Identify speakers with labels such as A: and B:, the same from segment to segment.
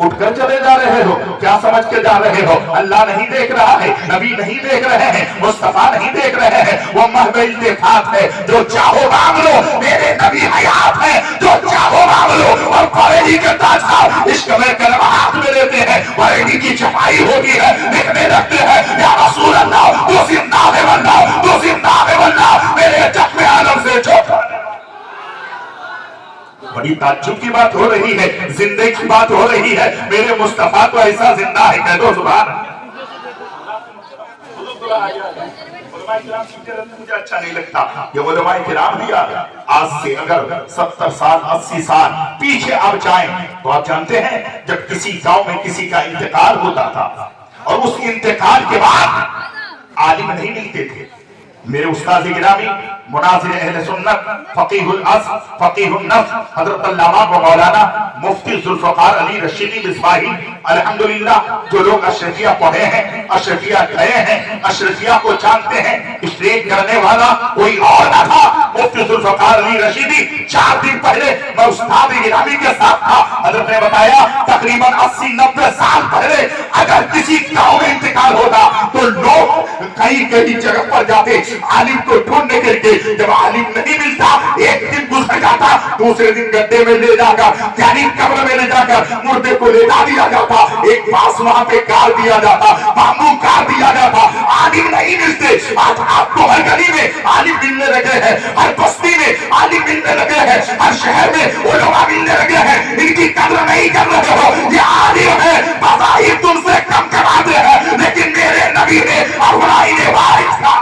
A: उठ कर चले जा रहे हो, क्या समझ के जा रहे हो? अल्लाह नहीं देख रहा है, नबी नहीं देख रहे हैं, मुस्तफा नहीं देख रहे हैं। वो महबे इत्तेफाक है, जो चाहो मांग लो, मेरे नबी हयात है, जो चाहो मांग लो। और बरेली के ताज साहब इश्क में कलमा हाथ में लेते हैं, बरेली की छपाई होती है, लिखने लगते हैं या रसूल अल्लाह तू जिंदा है वल्लाह, तू जिंदा है वल्लाह, मेरे जख्म आलम से छोटा। बड़ी ताज्जुब की बात हो रही है, जिंदगी की बात हो रही है, मेरे मुस्तफा तो ऐसा जिंदा है, कह दो सुभान। मुझे अच्छा नहीं लगता ये उलमाए किराम भी आज से अगर 70 साल 80 साल पीछे अब जाएं तो आप जानते हैं जब किसी गांव में किसी का इंतकाल होता था और उस इंतकाल के बाद आलिम नहीं मिलते थे। मेरे उस्ताद गिरामी मुनाजिर अहले सुन्नत फकीहुल अस्र फकीहुन नफ्स हजरत अल्लामा व मौलाना मुफ्ती जुल्फकार अली रशीदी मिसबाही अल्हम्दुलिल्लाह, जो लोग अशरफिया पढ़े हैं, अशरफिया गए हैं, अशरफिया को जानते हैं, स्ट्रेट करने वाला कोई और न था, मुफ्ती जुल्फकार अली रशीदी। 4 दिन पहले मैं उस्ताद गिरामी के साथ था, हजरत ने बताया तकरीबन 80-90 साल पहले अगर किसी गांव में इंतकाल होता तो लोग कई जगह पर जाते आलिम को ढूंढने के लिए। जब आलिम नहीं मिलता, एक दिन गुजर जाता, दूसरे दिन गड्ढे में ले जाकर यानी कब्र में ले जाकर मुर्दे को लेटा दिया जाता, एक पास वहां पे गाड़ दिया जाता, बांबू गाड़ दिया जाता। आलिम नहीं मिलते। आज आपको हर गली में आलिम मिलने लगे हैं, हर बस्ती में आलिम मिलने लगे हैं, हर शहर में उलमा मिलने लगे हैं। इनकी कद्र नहीं कर रहे हो, ये आलिम है, बज़ाहिर तुमसे कम कमाते हैं, लेकिन मेरे नबी ने अरवाई ने वारिस का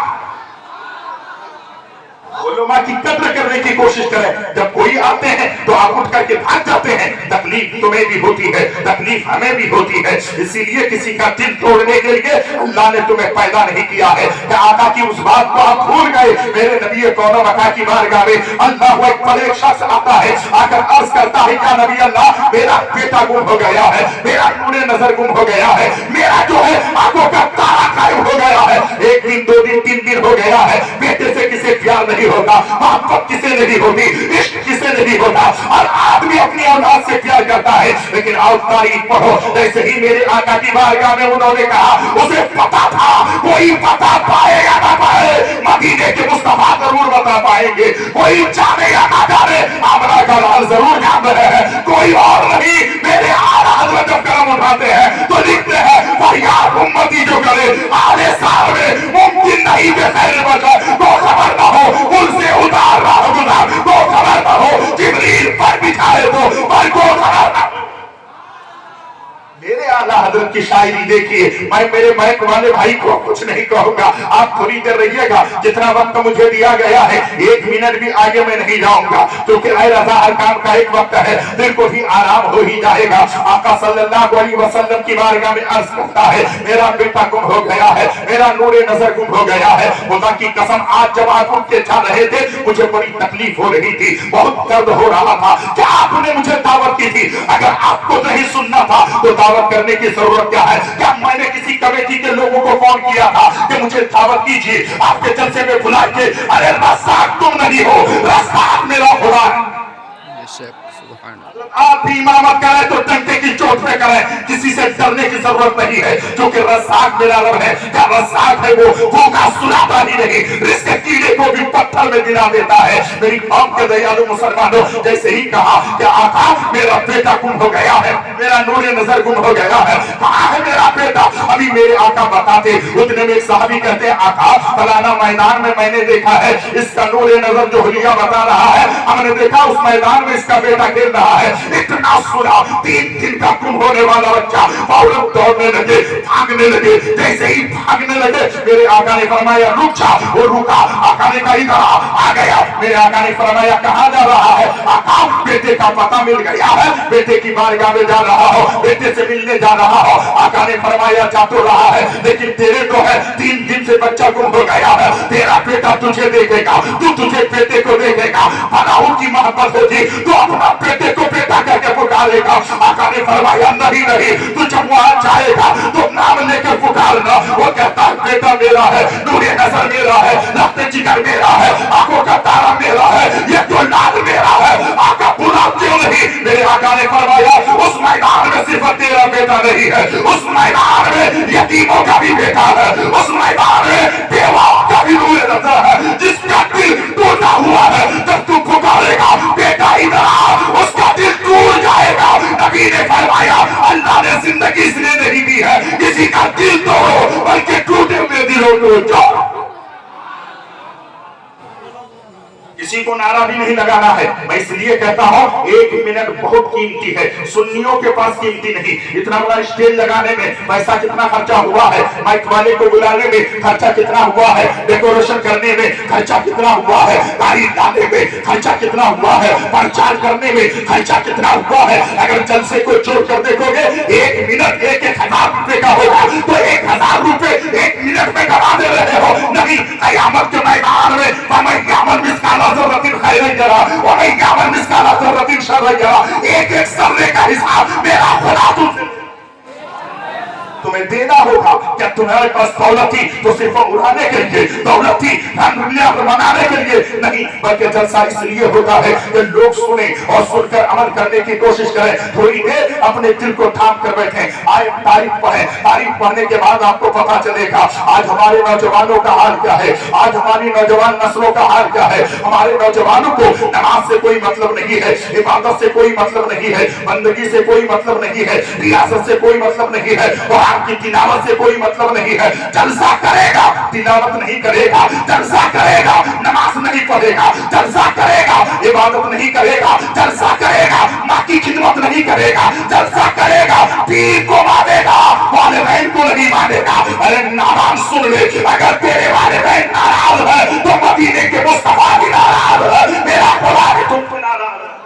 A: उलमा की कद्र करने की कोशिश करें। जब कोई आते हैं तो आप उठ करके भाग जाते हैं। तकलीफ तुम्हें भी होती है, तकलीफ हमें भी होती है, इसीलिए किसी का दिल तोड़ने के लिए अल्लाह ने तुम्हें पैदा नहीं किया है। क्या आका की उस बात को आप भूल गए? मेरे नबी कौनो मका की बारगाह में अल्लाह अकबर एक शख्स आता है, आकर अर्ज करता है क्या नबी अल्लाह, मेरा बेटा गुम हो गया है, मेरा नूरे नजर गुम हो गया है, मेरा जो है आंखों का तारा गायब हो गया है, 1 दिन 2 दिन 3 दिन हो गया है। बेटे से किसे प्यार नहीं होता, मोहब्बत किसे नहीं होती, इश्क किसे नहीं होता, और आदमी अपनी औलाद से प्यार करता है। लेकिन आओ तारीख पढ़ो, जैसे ही मेरे आका की बारगाह में उन्होंने कहा, उसे पता था कोई बता पाए या ना पाए, मदीने के मुस्तफा जरूर बता पाएंगे, कोई जाने या ना जाने आमना का लाल जरूर जान रहे हैं, कोई और नहीं। मेरे आला हज़रत जब कलम उठाते हैं तो लिखते हैं फरियाद उम्मती जो करे आले साल में मुमकिन नहीं के खैर बचा, तो खबर न हो उनसे उतार रहा गुनाह, तो खबर न हो जिब्रील पर बिछाए तो पर को खबर न। मेरे आला हजरत की शायरी देखिए। मैं मेरे महक वाले भाई को कुछ नहीं कहूंगा, आप थोड़ी देर रहिएगा, जितना वक्त मुझे दिया गया है 1 मिनट भी आगे मैं नहीं जाऊंगा, क्योंकि रज़ा हर काम का एक वक्त है, दिल को भी आराम हो ही जाएगा। आका सल्लल्लाहु अलैहि वसल्लम की बारगाह में अर्ज करता है मेरा बेटा गुम हो गया है, मेरा नूरे नजर गुम हो गया है। खुदा की कसम आज जब आप उठ के जा रहे थे मुझे बड़ी तकलीफ हो रही थी, बहुत दर्द हो रहा था। क्या आपने मुझे दावत की थी? अगर आपको नहीं सुनना था तो दावत करने की जरूरत क्या है? क्या मैंने किसी कमेटी के लोगों को फोन किया था कि मुझे दावत कीजिए, आपके जलसे में बुला के? अरे रज़ाक तुम नहीं हो, रज़ाक मेरा खुदा है। आप भी इमामत करें तो डंडे की चोट पे करें, किसी से डरने की जरूरत नहीं है, क्योंकि रज़ाक मेरा रब है। क्या रज़ाक है? वो का सुनाता ही नहीं, रिस्क कीड़े को भी पत्थर में गिरा देता है। मेरी कौम के दयालु मुसलमानों, जैसे ही कहा कि आका मेरा बेटा गुम हो गया है, मेरा नूरे नजर गुम हो गया है, कहाँ है मेरा बेटा? अभी मेरे आका बताते, उतने में एक सहाबी कहते आका फलाना मैदान में मैंने देखा है, इसका नूरे नजर जो हुलिया बता रहा है, हमने देखा उस मैदान में इसका बेटा खेल रहा है। इतना सुना, 3 दिन का गुम होने वाला बच्चा फौरन दौड़ने लगे, भागने लगे। जैसे ही भागने लगे मेरे आका ने फरमाया रुक जा, वो रुका। आका ने कहा इधर आ गया। मेरे आका ने फरमाया कहाँ जा रहा है? आका बेटे का पता मिल गया है, बेटे की बारगाह में जा रहा हो, बेटे से मिलने जा रहा हो। आका ने फरमाया जा तो रहा है, लेकिन तेरे को है 3 दिन से बच्चा गुम हो गया है, तेरा बेटा तुझे देखेगा, तू तुझे बेटे को देखेगा, फलाहू की मोहब्बत होगी तो अपना बेटे को बेटा करके पुकारेगा। आका ने फरमाया नहीं नहीं, तू जब वहां जाएगा तो नाम लेकर पुकारना। वो कहता है बेटा मेरा है, नूरे नजर मेरा है, लफ्ते जिगर मेरा है, आंखों का तारा मेरा है, ये तो लाल मेरा है। आका बुरा क्यों नहीं? मेरे आका ने फरमाया उस मैदान में सिर्फ तेरा बेटा नहीं है, उस मैदान में यतीमों का भी बेटा है, उस मैदान में बेवाओं का भी रूह रहता है। जिसका दिल टूटा हुआ है, जब तू पुकारेगा बेटा इधर आ, उसका दिल टूट जाएगा। नबी ने फरमाया अल्लाह ने जिंदगी इसलिए नहीं दी है किसी का दिल तोड़ो, बल्कि टूटे हुए दिलों को जोड़ो। किसी को नारा भी नहीं लगाना है। मैं इसलिए कहता हूँ 1 मिनट बहुत कीमती है, सुन्नियों के पास कीमती नहीं। इतना बड़ा स्टेज लगाने में पैसा कितना खर्चा हुआ है, माइक वाले को बुलाने में खर्चा कितना हुआ है, डेकोरेशन करने में खर्चा कितना हुआ है, गाड़ी लाने में खर्चा कितना हुआ है, प्रचार करने में खर्चा कितना हुआ है। अगर जलसे को जोड़ कर देखोगे 1 मिनट 1,000 रुपए का होगा, तो 1,000 रुपए 1 मिनट में कमा दे रहे हो। नहीं, कयामत के मैदान में एक सर्रे का हिसाब मेरा खुदा तुमसे तुम्हें देना होगा। क्या तुम्हारे पास दौलत थी तो सिर्फ उड़ाने के लिए, दौलत थी मनाने के लिए नहीं, बल्कि जलसा इसलिए होता है कि लोग सुने और सुनकर अमल करने की कोशिश करें। थोड़ी देर अपने दिल को थाम कर बैठे, आए तारीफ पढ़े, तारीफ पढ़ने के बाद आपको पता चलेगा आज हमारे नौजवानों का हाल क्या है, आज हमारी नौजवान नस्लों का हाल क्या है। हमारे नौजवानों को नमाज से कोई मतलब नहीं है, इबादत से कोई मतलब नहीं है, बंदगी से कोई मतलब नहीं है, रियासत से कोई मतलब नहीं है, और आपकी तिलावत से कोई मतलब नहीं है। जलसा करेगा, तिलावत नहीं करेगा, जलसा करेगा, नमाज नहीं पढ़ेगा, जलसा करेगा, इबादत नहीं करेगा, जलसा करेगा, माँ की खिदमत नहीं करेगा, जलसा करेगा, पीर को मानेगा, वालिदैन को नहीं मानेगा। अरे नाराज सुन ले, अगर तेरे वालिदैन नाराज है तो मदीने के मुस्तफा भी नाराज है, मेरा खुदा भी तुम पे नाराज है।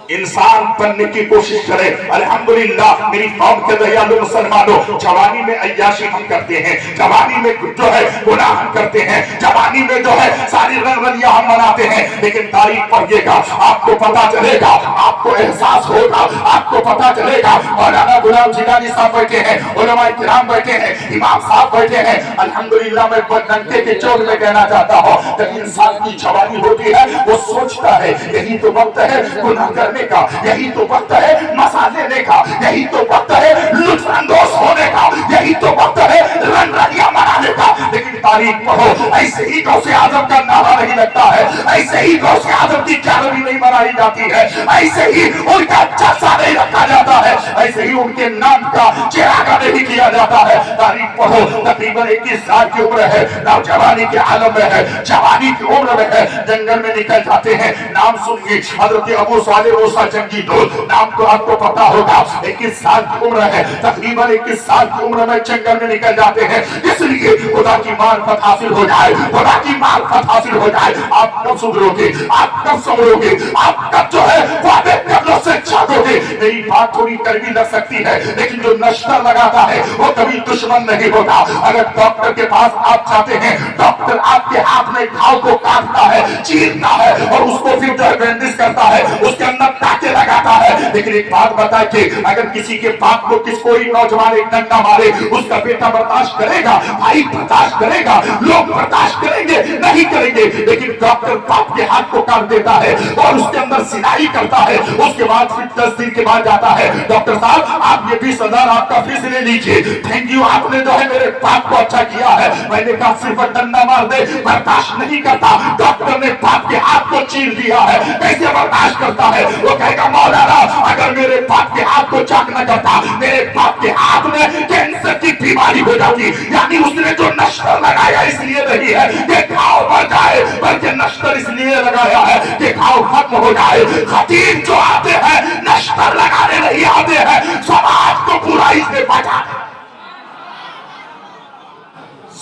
A: इंसान बनने की कोशिश करे। अल्हम्दुलिल्लाह मेरी कौम के दयालु मुसलमानों, जवानी में अय्याशी हम करते हैं, जवानी में जो है गुनाह हम करते हैं, जवानी में जो है सारी रंगरलियां हम मनाते हैं, लेकिन तारीफ पढ़िएगा आपको पता चलेगा, आपको एहसास होगा, आपको पता चलेगा। मौलाना गुलाम जिलानी साहब बैठे हैं, उलमा किराम बैठे हैं, इमाम साहब बैठे हैं। अल्हम्दुलिल्लाह मैं डंके के चोट में कहना चाहता हूँ, जब इंसान की जवानी होती है वो सोचता है यही तो वक्त है गुनाह करने का, यही तो वक्त है मसा लेने का, यही तो वक्त है लुत्फ अंदोज होने का, यही तो वक्त है रंगरलियां मनाने का। लेकिन तारीख पढ़ो, ऐसे ही गौसे आजम का नारा नहीं लगता है, ऐसे ही गौसे आजम की क्यारवी नहीं मनाई जाती है, ऐसे ही उनका जलसा नहीं रखा जाता है, ऐसे ही उनके नाम का चिरागा नहीं किया जाता है। तारीख पढ़ो, तकरीबन 21 साल की उम्र है, नौजवानी के आलम में है, जवानी की उम्र में है, जंगल में निकल जाते हैं। नाम सुनिए हजरत अबू सालेह मूसा जंगी दौर, नाम तो आपको पता होगा। 21 साल की उम्र है, तकरीबन 21 साल की उम्र में जंगल में निकल जाते हैं, इसलिए खुदा की मार्फत हासिल हो जाए, खुदा की मार्फत हासिल हो जाए। आप कब सुधरोगे, आप कब संभलोगे, आप कब जो है वादे कदमों से छाटोगे। मेरी बात थोड़ी कड़वी लग सकती है, लेकिन जो नश्तर लगाता है वो कभी दुश्मन नहीं होता। अगर डॉक्टर के पास आप जाते हैं, डॉक्टर आपके हाथ में घाव को काटता है, चीरता है और उसको फिर जो है बैंडेज करता है, उसके अंदर टाके लगाता है। लेकिन एक बात बता के अगर किसी के बाप को कोई नौजवान एक डंडा मारे, उसका बेटा बर्दाश्त करेगा, भाई बर्दाश्त करेगा, लोग बर्दाश्त करेंगे नहीं करेंगे। लेकिन डॉक्टर बाप के हाथ को काट देता है और उसके अंदर सिलाई करता है, उसके बाद फिर 10 दिन के बाद जाता है, डॉक्टर साहब आप ये 20,000 आपका फीस ले लीजिए, थैंक यू, आपने जो है मेरे बाप को अच्छा किया है। मैंने कहा सिर्फ डंडा मार दे, बर्दाश्त नहीं करता। डॉक्टर ने बाप के हाथ को चीर दिया है, कैसे बर्दाश्त करता है? वो कहेगा मौलाना अगर मेरे बाप के हाथ को चाक न करता, मेरे बाप के हाथ में कैंसर की बीमारी हो जाती। यानी उसने जो नश्तर लगाया इसलिए नहीं है कि घाव बढ़ जाए, बल्कि नश्तर इसलिए लगाया है कि घाव खत्म हो जाए। खतीब जो आते हैं नश्तर लगाने नहीं आते हैं, समाज को बुराई से बचाने,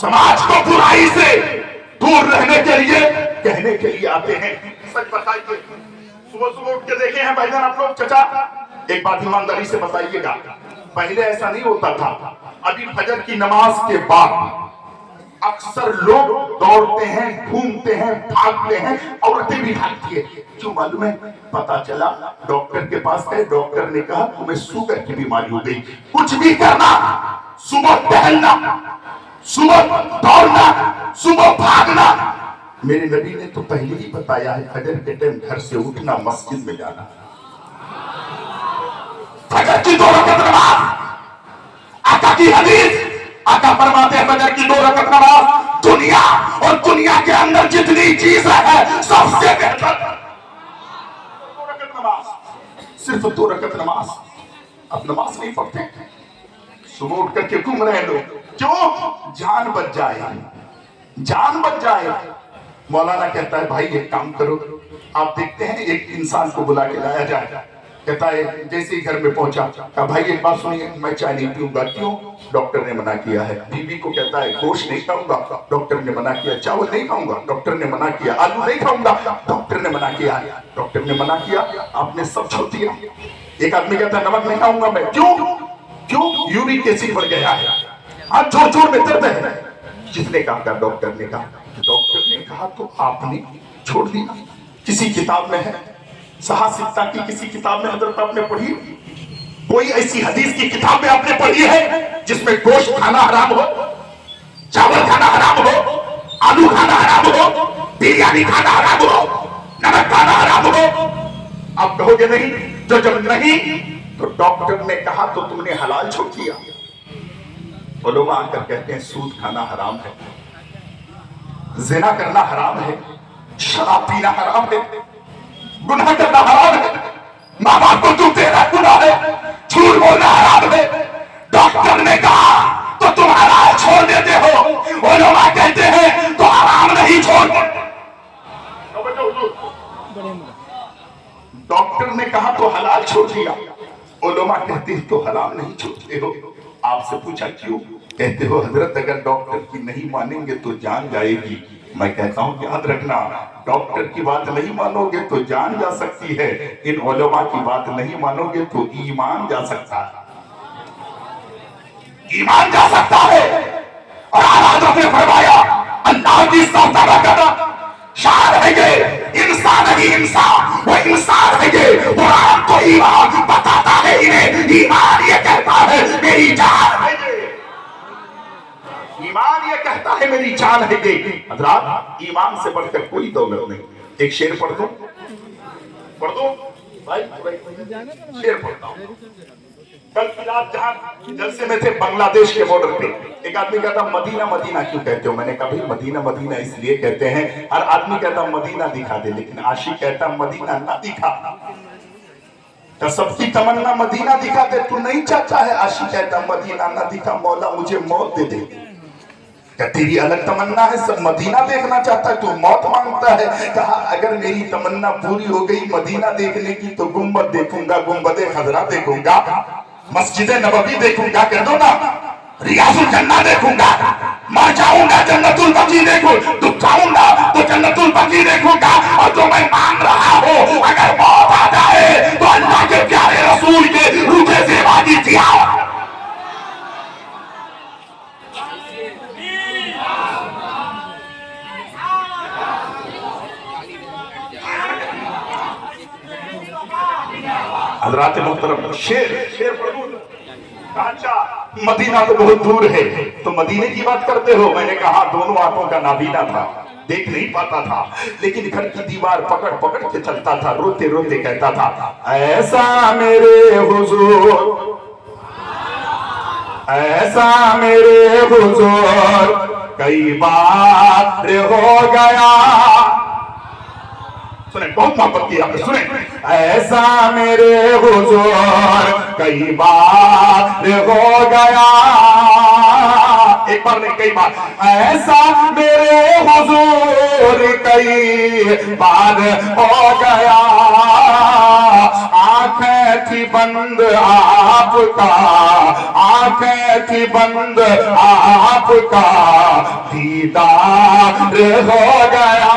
A: समाज को बुराई से दूर रहने के लिए कहने के लिए आते हैं। सच बताइए, सुबह सुबह उठ के देखे हैं भाईजान आप लोग? चचा एक बात ईमानदारी से बताइएगा, पहले ऐसा नहीं होता था। अभी फजर की नमाज के बाद अक्सर लोग दौड़ते हैं, घूमते हैं, भागते हैं, औरतें भी भागती है। क्यों मालूम है? पता चला डॉक्टर के पास गए, डॉक्टर ने कहा तुम्हें शुगर की बीमारी हो गई। कुछ भी करना, सुबह टहलना, सुबह दौड़ना, सुबह भागना। मेरे नबी ने तो पहले ही बताया है फजर के टाइम घर से उठना, मस्जिद में जाना। फजर की 2 रकअत नमाज, आका की हदीस, आका फरमाते हैं फजर की 2 रकअत नमाज दुनिया और दुनिया के अंदर जितनी चीज है सबसे बेहतर। 2 रकअत नमाज, सिर्फ 2 रकअत नमाज। अब नमाज नहीं पढ़ते, सुबह उठ करके घूम रहे हैं लोग, क्यों? जान बच जाए, जान बच जाए। मौलाना कहता है भाई एक काम करो, आप देखते हैं एक इंसान को बुला के लाया जाए, कहता है जैसे ही घर में पहुंचा, कहा भाई एक बात सुनिए, मैं चाय नहीं पीऊंगा। क्यों? डॉक्टर ने मना किया है। बीवी को कहता है गोश्त नहीं खाऊंगा, डॉक्टर ने मना किया। चावल नहीं खाऊंगा, डॉक्टर ने मना किया। आलू नहीं खाऊंगा, डॉक्टर ने मना किया। डॉक्टर ने मना किया, आपने सब छोड़ दिया। एक आदमी कहता है नमक नहीं खाऊंगा मैं। क्यों? क्यों? यूरिक एसिड बढ़ गया है, हाथ जोड़ जोड़ में दर्द है। जिसने कहा? डॉक्टर ने कहा। डॉक्टर ने कहा तो आपने छोड़ दिया। किसी किताब में है, सहासिकता की किसी किताब में हजरत आपने पढ़ी? कोई ऐसी हदीस की किताब में आपने पढ़ी है जिसमें गोश्त खाना हराम हो, चावल खाना हराम हो, आलू खाना हराम हो, बिरयानी खाना हराम हो, नमक खाना हराम हो? आप कहोगे नहीं। जो जब नहीं तो डॉक्टर ने कहा तो तुमने हलाल छोड़ दिया। उलमा आकर कहते हैं सूद खाना हराम है, जिना करना हराम है, शराब पीना हराम है, गुनाह करना हराम है, माँ बाप को दूध देना गुनाह है, झूठ बोलना हराम है। डॉक्टर ने कहा तो तुम हलाल छोड़ देते हो। उलमा कहते हैं तो हराम नहीं छोड़ते। डॉक्टर ने कहा तो हलाल छोड़ दिया, उलमा कहते हैं तो हराम नहीं छोड़ते हो। आपसे पूछा क्यों? कहते हो हजरत अगर डॉक्टर की नहीं मानेंगे तो जान जाएगी। मैं कहता हूं याद रखना, डॉक्टर की बात नहीं मानोगे तो जान जा सकती है, इन उलमा की बात नहीं मानोगे तो ईमान जा सकता है, ईमान जा सकता है। और हजरत ने फरमाया अल्लाह की शान है ये, इंसान नहीं इंसान, वो इंसान है ये। कुरान तो ईमान बताता है इन्हें, ईमान ये कहता है मेरी जान है ये, ईमान ये कहता है मेरी जान है ये। हजरात ईमान से बढ़कर कोई दौलत नहीं। एक शेर पढ़ दो, पढ़ दो भाई, शेर पढ़ता हूं। कल की रात जहां जलसे में थे बांग्लादेश के बॉर्डर पे, एक आदमी कहता मदीना मदीना क्यों कहते हो? मैंने कहा भाई मदीना मदीना इसलिए कहते हैं, हर आदमी कहता मदीना दिखा दे, लेकिन आशिक कहता मदीना ना दिखा। तो सबकी तमन्ना मदीना दिखा दे, तू नहीं चाहता है? आशिक कहता मदीना ना दिखा, मौला मुझे मौत दे दे। क्या तेरी अलग तमन्ना है? सब मदीना देखना चाहता है, तू मौत मांगता है। कहा अगर मेरी तमन्ना पूरी हो गई मदीना देखने की तो गुम्बद देखूंगा, गुम्बद खजरा देखूंगा, मस्जिद नबवी देखूंगा, कह दो ना, रियाजुल जन्ना देखूंगा, मर जाऊंगा जन्नतुल बकी देखूं, तो जाऊंगा तो जन्नतुल बकी देखूंगा। और जो मैं मांग रहा हूं अगर मौत आ जाए तो अल्लाह के प्यारे रसूल के रूठे से बाजी दिया। हजरात मोहतरम शेर पढ़ूं। अच्छा मदीना तो बहुत दूर है, तो मदीने की बात करते हो? मैंने कहा दोनों आंखों का नाबीना था, देख नहीं पाता था, लेकिन घर की दीवार पकड़ पकड़ के चलता था, रोते रोते कहता था ऐसा मेरे हुजूर, ऐसा मेरे हुजूर कई बार हो गया। सुने, बहुत मोहब्बत की आपने, सुने, ऐसा मेरे हुजूर कई बार हो गया, एक बार नहीं कई बार, ऐसा मेरे हुजूर कई बार हो गया। आंखें थी बंद आपका, आंखें थी बंद आपका, दीदार हो गया।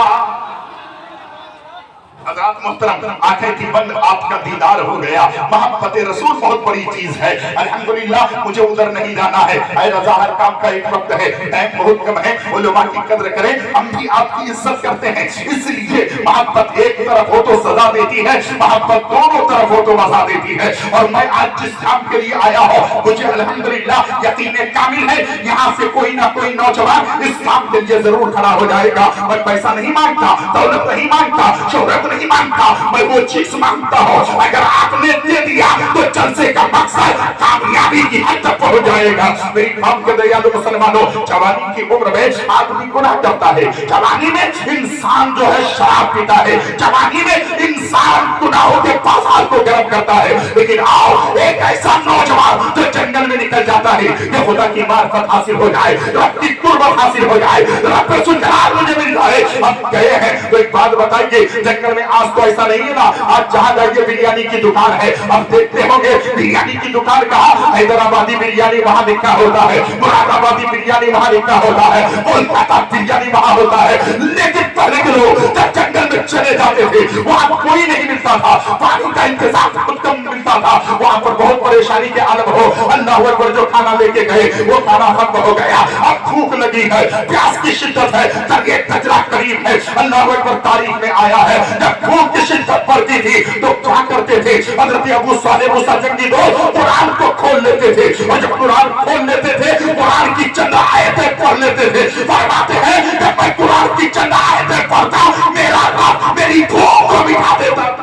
A: हज़रात मोहतरम आंखें थी बंद आपका दीदार हो गया। मोहब्बत रसूल बहुत बड़ी चीज है। अल्हम्दुलिल्लाह मुझे उधर नहीं जाना है, ऐ रज़ा हर काम का एक वक्त है, टाइम बहुत कम है। उलमा की कद्र करें, हम भी आपकी इज्जत करते हैं, इसलिए मोहब्बत एक तरफ हो तो सजा देती है, मोहब्बत दोनों तरफ हो तो मजा देती है। और मैं आज जिस काम के लिए आया हूँ मुझे अल्हम्दुलिल्लाह यकीन कामिल है यहाँ से कोई ना कोई नौजवान इस काम के लिए जरूर खड़ा हो जाएगा। मैं पैसा नहीं मांगता, दौलत नहीं मांगता, शोहरत नहीं मांगता, मैं वो चीज मांगता हूँ, अगर आपने दे दिया तो जलसे का मकसद कामयाबी की हद तक पहुंच जाएगा। मेरी काम के दयालु मुसलमानों, जवानी की उम्र में आदमी गुनाह करता है, जवानी में इंसान जो है शराब पीता है, जवानी में इंसान गुनाहों के पासार को गर्म करता है। लेकिन आओ एक ऐसा नौजवान जो जंगल में निकल जाता है कि खुदा की मार्फत हासिल हो जाए, रब की कुर्बत हासिल हो जाए, रब पे सुधार मुझे मिल जाए। अब गए हैं तो एक बात बताइए, जंगल में आज तो ऐसा नहीं है ना, आज जहां जाइए बिरयानी की दुकान है। अब देखते होंगे बिरयानी की दुकान कहा, हैदराबादी बिरयानी वहां लिखा होता है, मुरादाबादी बिरयानी वहां लिखा होता है, कोलकाता बिरयानी वहां होता है। लेकिन पहले के लोग जब जंगल में चले जाते थे वहां कोई नहीं मिलता था, पानी का इंतजाम उत्तम मिलता था, वहां पर बहुत परेशानी के आलम हो, अल्लाह अकबर जो खाना लेके गए वो खाना खत्म हो गया, अब भूख लगी है, प्यास की शिद्दत है, दरिया कचरा करीब है। अल्लाह अकबर तारीख में आया है जब भूख की शिद्दत बढ़ती थी तो क्या करते थे हजरत अबू सालेह मूसा जंगी दोस्त कुरान को खोल लेते थे, और जब कुरान खोल लेते थे कुरान की चंद आयतें पढ़ लेते थे। फरमाते हैं जब मैं कुरान की चंद आयतें पढ़ता मेरा रब मेरी भूख को मिटा देता।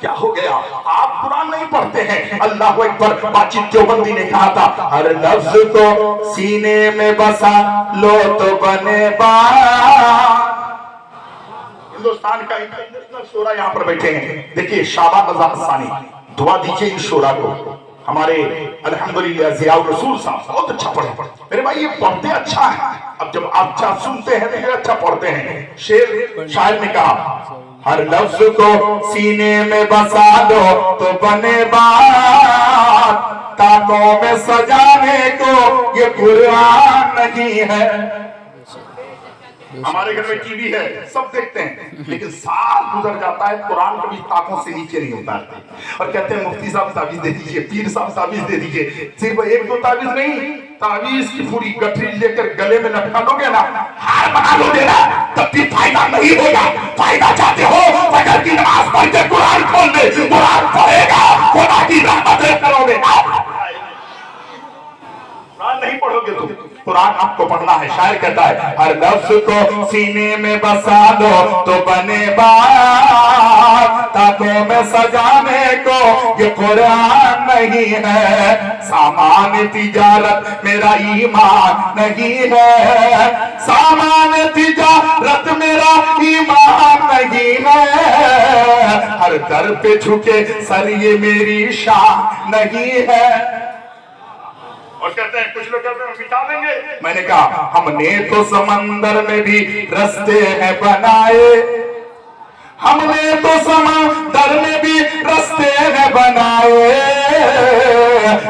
A: क्या हो गया, आप कुरान नहीं पढ़ते हैं। अल्लाह अकबर। बातचीत देवबंदी ने कहा था, हर लफ्ज को सीने में बसा लो तो बने बात। हिंदुस्तान का इंटरनेशनल शोरा यहाँ पर बैठे हैं, देखिए शाबाश नज़ार सानी, दुआ दीजिए इस शोरा को। हमारे अल्हम्दुलिल्लाह ज़ियाउर रसूल साहब बहुत अच्छा पढ़े, मेरे भाई ये पढ़ते अच्छा है। अब जब आप अच्छा सुनते हैं तो अच्छा पढ़ते हैं। शेर शायर ने कहा, हर लफ्ज को सीने में बसा दो तो बने बात, ताकों में सजाने को ये कुरान नहीं है। हमारे घर में टीवी है, सब देखते हैं, लेकिन साल गुजर जाता है कुरान कभी ताकों से नीचे नहीं उतारते, और कहते हैं मुफ्ती साहब ताबीज दे दीजिए, पीर साहब ताबीज दे दीजिए। सिर्फ एक दो ताबीज नहीं, ताबीज की पूरी गठरी लेकर गले में लटका दोगे ना, हार बना लोगे ना, तब भी फायदा नहीं होगा। फायदा चाहते हो फजर की नमाज पढ़ के कुरान खोल दे, कुरान पढ़ेगा खुदा की रहमतें करोगे। कुरान नहीं पढ़ोगे तो कुरान आपको पढ़ना है। शायर कहता है, हर लफ्ज को सीने में बसा दो तो बने बात, ताकों में सजाने को ये कुरान नहीं है। सामान तिजारत मेरा ईमान नहीं है, सामान तिजारत मेरा ईमान नहीं है। हर दर पे झुके सर ये मेरी शान नहीं है। और कहते हैं कुछ लोग कहते हैं मिटा देंगे, मैंने कहा हमने तो समंदर में भी रास्ते हैं बनाए, हमने तो समंदर में भी रास्ते हैं बनाए,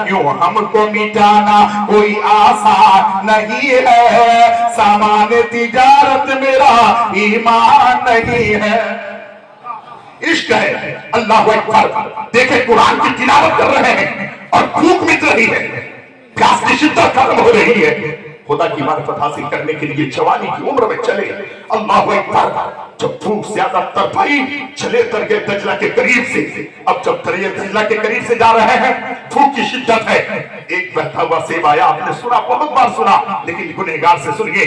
A: यूं हमको मिटाना कोई आसान नहीं है। सामान तिजारत मेरा ईमान नहीं है। इश्क है, अल्लाह अकबर। देखे कुरान की तिलावत कर रहे हैं और भूख मिट रही है, प्यास की शिद्दत खत्म हो रही है। खुदा की मार्फत हासिल करने के लिए जवानी की उम्र में चले। अल्लाह अकबर। जब भूख ज्यादा तड़पाई चले दरिया दजला के करीब से। अब जब दरिया दजला के करीब से जा रहे हैं, भूख की शिद्दत है। एक बहता हुआ सेब आया, आपने सुना, बहुत बार सुना, लेकिन गुनहगार से सुनिए।